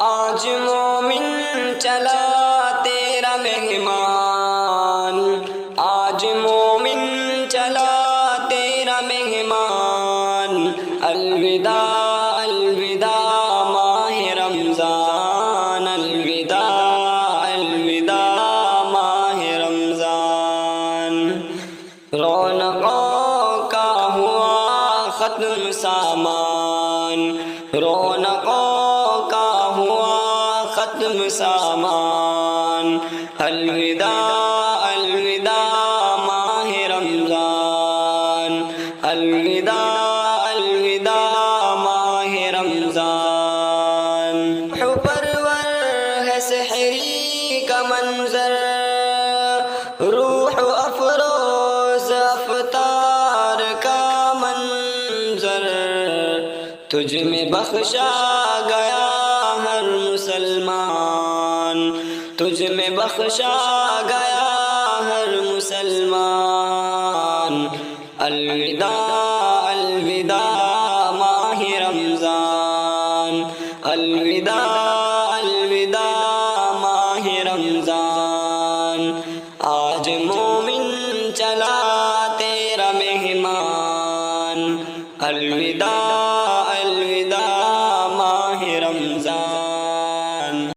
آج مومن چلا تیرا مہمان، آج مومن چلا تیرا مہمان، الوداع الوداع ماہ رمضان، الوداع الوداع ماہ رمضان۔ رونقوں کا ہوا ختم سامان، رونقوں کا ہوا ختم سامان، الوداع الوداع ماہ رمضان، الوداع الوداع ماہ رمضان۔ پرور ہے سحری کا منظر، روح افروز افطار کا منظر، تجھ میں بخشا گیا ہر مسلمان، تجھ میں بخشا گیا ہر مسلمان، الوداع الوداع ماہ رمضان، الوداع الوداع ماہ رمضان۔ آج مومن چلا تیرا مہمان، الوداع